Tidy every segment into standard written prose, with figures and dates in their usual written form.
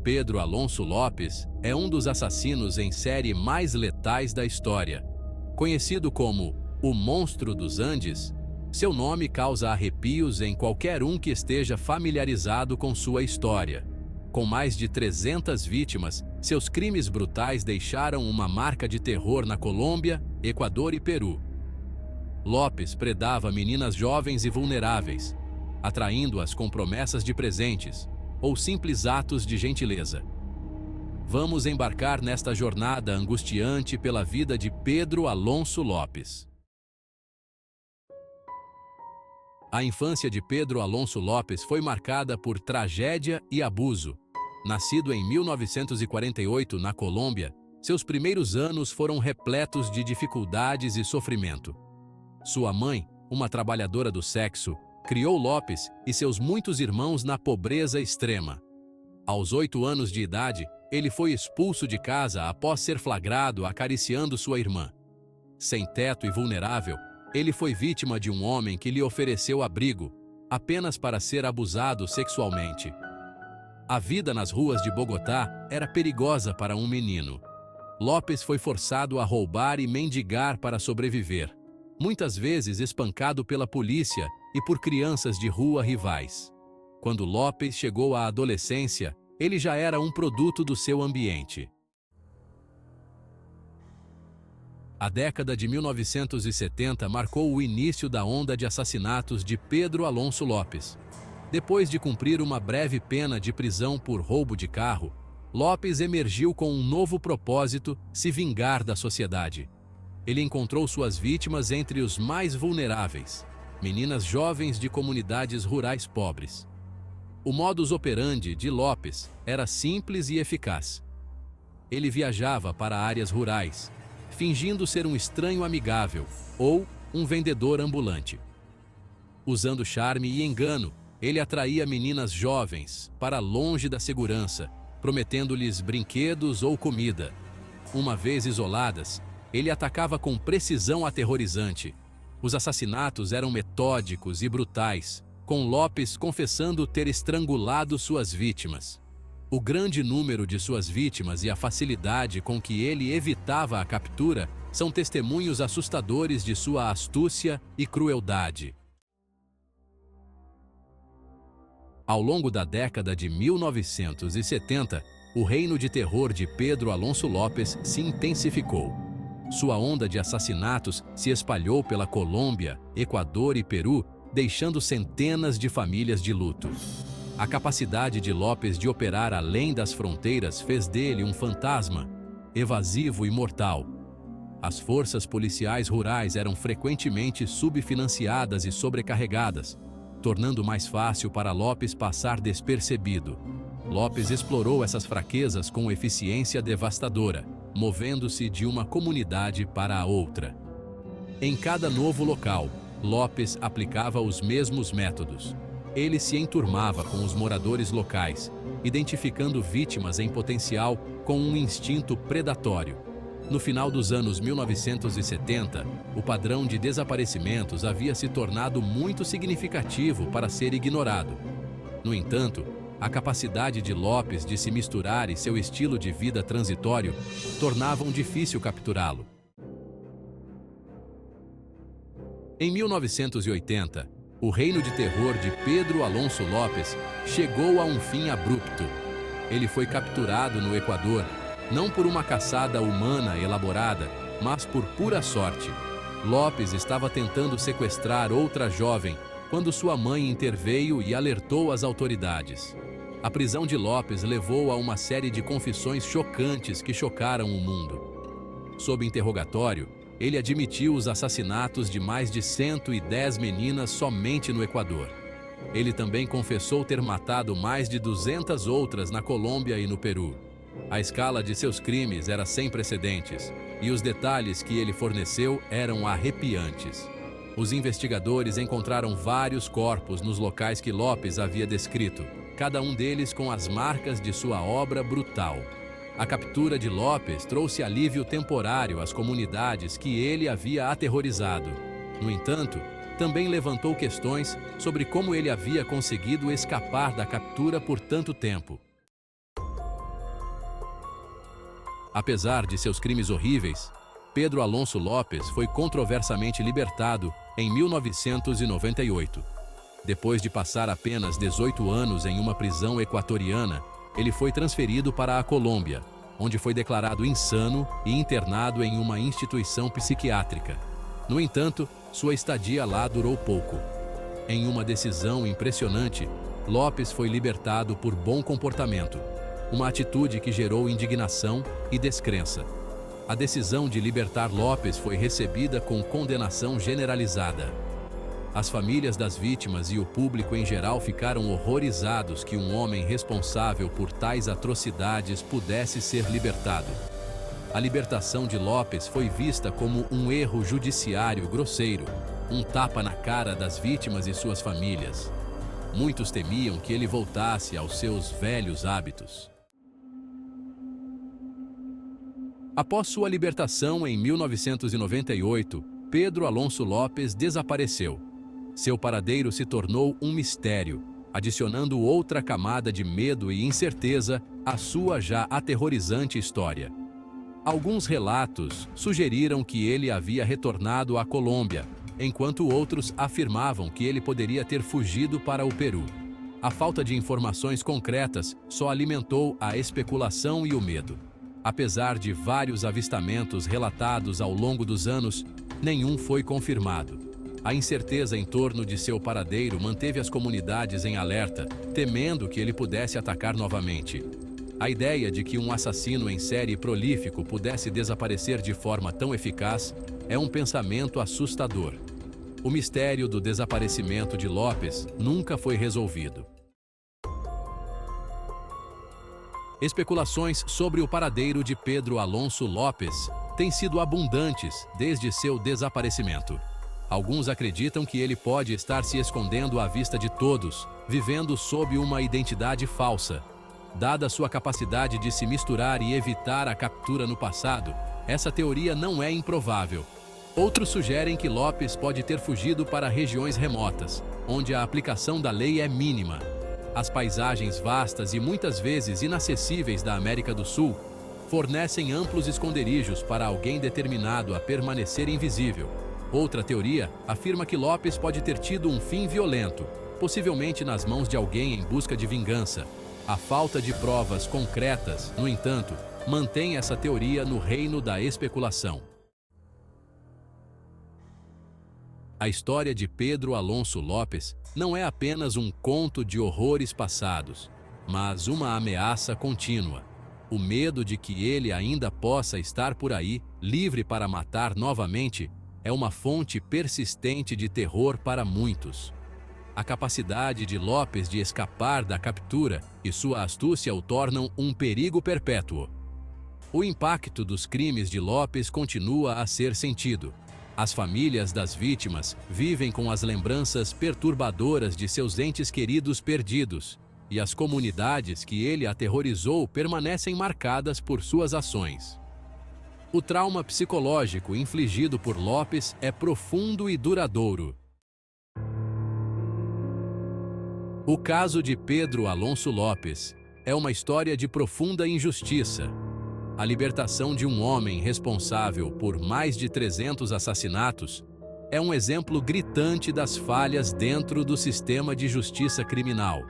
Pedro Alonso Lopes é um dos assassinos em série mais letais da história. Conhecido como o Monstro dos Andes, seu nome causa arrepios em qualquer um que esteja familiarizado com sua história. Com mais de 300 vítimas, seus crimes brutais deixaram uma marca de terror na Colômbia, Equador e Peru. Lopes predava meninas jovens e vulneráveis, atraindo-as com promessas de presentes ou simples atos de gentileza. Vamos embarcar nesta jornada angustiante pela vida de Pedro Alonso Lopes. A infância de Pedro Alonso Lopes foi marcada por tragédia e abuso. Nascido em 1948 na Colômbia, seus primeiros anos foram repletos de dificuldades e sofrimento. Sua mãe, uma trabalhadora do sexo, criou Lopes e seus muitos irmãos na pobreza extrema. Aos 8 anos de idade, ele foi expulso de casa após ser flagrado acariciando sua irmã. Sem teto e vulnerável, ele foi vítima de um homem que lhe ofereceu abrigo, apenas para ser abusado sexualmente. A vida nas ruas de Bogotá era perigosa para um menino. Lopes foi forçado a roubar e mendigar para sobreviver, muitas vezes espancado pela polícia e por crianças de rua rivais. Quando Lopes chegou à adolescência, ele já era um produto do seu ambiente. A década de 1970 marcou o início da onda de assassinatos de Pedro Alonso Lopes. Depois de cumprir uma breve pena de prisão por roubo de carro, Lopes emergiu com um novo propósito: se vingar da sociedade. Ele encontrou suas vítimas entre os mais vulneráveis, meninas jovens de comunidades rurais pobres. O modus operandi de Lopes era simples e eficaz. Ele viajava para áreas rurais, fingindo ser um estranho amigável ou um vendedor ambulante. Usando charme e engano, ele atraía meninas jovens para longe da segurança, prometendo-lhes brinquedos ou comida. Uma vez isoladas, ele atacava com precisão aterrorizante. Os assassinatos eram metódicos e brutais, com Lopes confessando ter estrangulado suas vítimas. O grande número de suas vítimas e a facilidade com que ele evitava a captura são testemunhos assustadores de sua astúcia e crueldade. Ao longo da década de 1970, o reino de terror de Pedro Alonso Lopes se intensificou. Sua onda de assassinatos se espalhou pela Colômbia, Equador e Peru, deixando centenas de famílias de luto. A capacidade de Lopes de operar além das fronteiras fez dele um fantasma, evasivo e mortal. As forças policiais rurais eram frequentemente subfinanciadas e sobrecarregadas, tornando mais fácil para Lopes passar despercebido. Lopes explorou essas fraquezas com eficiência devastadora, movendo-se de uma comunidade para a outra. Em cada novo local, Lopes aplicava os mesmos métodos. Ele se enturmava com os moradores locais, identificando vítimas em potencial com um instinto predatório. No final dos anos 1970, o padrão de desaparecimentos havia se tornado muito significativo para ser ignorado. No entanto, a capacidade de Lopes de se misturar e seu estilo de vida transitório tornavam difícil capturá-lo. Em 1980, o reino de terror de Pedro Alonso Lopes chegou a um fim abrupto. Ele foi capturado no Equador, não por uma caçada humana elaborada, mas por pura sorte. Lopes estava tentando sequestrar outra jovem quando sua mãe interveio e alertou as autoridades. A prisão de Lopes levou a uma série de confissões chocantes que chocaram o mundo. Sob interrogatório, ele admitiu os assassinatos de mais de 110 meninas somente no Equador. Ele também confessou ter matado mais de 200 outras na Colômbia e no Peru. A escala de seus crimes era sem precedentes, e os detalhes que ele forneceu eram arrepiantes. Os investigadores encontraram vários corpos nos locais que Lopes havia descrito, cada um deles com as marcas de sua obra brutal. A captura de Lopes trouxe alívio temporário às comunidades que ele havia aterrorizado. No entanto, também levantou questões sobre como ele havia conseguido escapar da captura por tanto tempo. Apesar de seus crimes horríveis, Pedro Alonso Lopes foi controversamente libertado em 1998. Depois de passar apenas 18 anos em uma prisão equatoriana, ele foi transferido para a Colômbia, onde foi declarado insano e internado em uma instituição psiquiátrica. No entanto, sua estadia lá durou pouco. Em uma decisão impressionante, Lopes foi libertado por bom comportamento, uma atitude que gerou indignação e descrença. A decisão de libertar Lopes foi recebida com condenação generalizada. As famílias das vítimas e o público em geral ficaram horrorizados que um homem responsável por tais atrocidades pudesse ser libertado. A libertação de Lopes foi vista como um erro judiciário grosseiro, um tapa na cara das vítimas e suas famílias. Muitos temiam que ele voltasse aos seus velhos hábitos. Após sua libertação em 1998, Pedro Alonso Lopes desapareceu. Seu paradeiro se tornou um mistério, adicionando outra camada de medo e incerteza à sua já aterrorizante história. Alguns relatos sugeriram que ele havia retornado à Colômbia, enquanto outros afirmavam que ele poderia ter fugido para o Peru. A falta de informações concretas só alimentou a especulação e o medo. Apesar de vários avistamentos relatados ao longo dos anos, nenhum foi confirmado. A incerteza em torno de seu paradeiro manteve as comunidades em alerta, temendo que ele pudesse atacar novamente. A ideia de que um assassino em série prolífico pudesse desaparecer de forma tão eficaz é um pensamento assustador. O mistério do desaparecimento de Lopes nunca foi resolvido. Especulações sobre o paradeiro de Pedro Alonso Lopes têm sido abundantes desde seu desaparecimento. Alguns acreditam que ele pode estar se escondendo à vista de todos, vivendo sob uma identidade falsa. Dada sua capacidade de se misturar e evitar a captura no passado, essa teoria não é improvável. Outros sugerem que Lopes pode ter fugido para regiões remotas, onde a aplicação da lei é mínima. As paisagens vastas e muitas vezes inacessíveis da América do Sul fornecem amplos esconderijos para alguém determinado a permanecer invisível. Outra teoria afirma que Lopes pode ter tido um fim violento, possivelmente nas mãos de alguém em busca de vingança. A falta de provas concretas, no entanto, mantém essa teoria no reino da especulação. A história de Pedro Alonso Lopes não é apenas um conto de horrores passados, mas uma ameaça contínua. O medo de que ele ainda possa estar por aí, livre para matar novamente, é uma fonte persistente de terror para muitos. A capacidade de Lopes de escapar da captura e sua astúcia o tornam um perigo perpétuo. O impacto dos crimes de Lopes continua a ser sentido. As famílias das vítimas vivem com as lembranças perturbadoras de seus entes queridos perdidos, e as comunidades que ele aterrorizou permanecem marcadas por suas ações. O trauma psicológico infligido por Lopes é profundo e duradouro. O caso de Pedro Alonso Lopes é uma história de profunda injustiça. A libertação de um homem responsável por mais de 300 assassinatos é um exemplo gritante das falhas dentro do sistema de justiça criminal.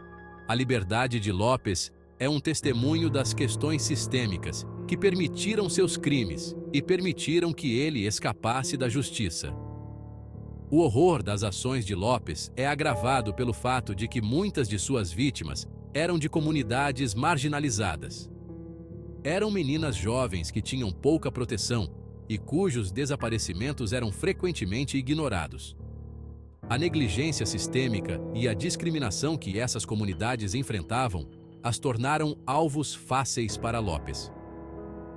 A liberdade de Lopes é um testemunho das questões sistêmicas que permitiram seus crimes e permitiram que ele escapasse da justiça. O horror das ações de Lopes é agravado pelo fato de que muitas de suas vítimas eram de comunidades marginalizadas. Eram meninas jovens que tinham pouca proteção e cujos desaparecimentos eram frequentemente ignorados. A negligência sistêmica e a discriminação que essas comunidades enfrentavam as tornaram alvos fáceis para Lopes.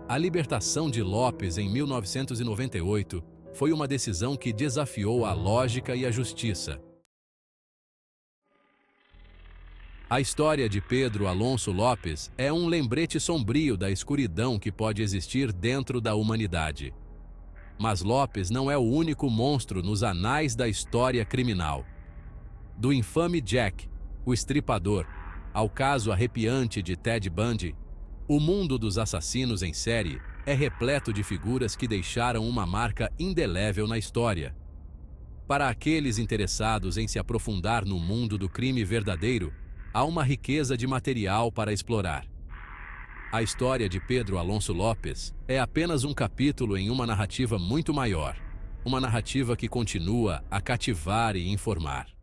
A libertação de Lopes em 1998 foi uma decisão que desafiou a lógica e a justiça. A história de Pedro Alonso Lopes é um lembrete sombrio da escuridão que pode existir dentro da humanidade. Mas Lopes não é o único monstro nos anais da história criminal. Do infame Jack, o Estripador, ao caso arrepiante de Ted Bundy, o mundo dos assassinos em série é repleto de figuras que deixaram uma marca indelével na história. Para aqueles interessados em se aprofundar no mundo do crime verdadeiro, há uma riqueza de material para explorar. A história de Pedro Alonso Lopes é apenas um capítulo em uma narrativa muito maior, uma narrativa que continua a cativar e informar.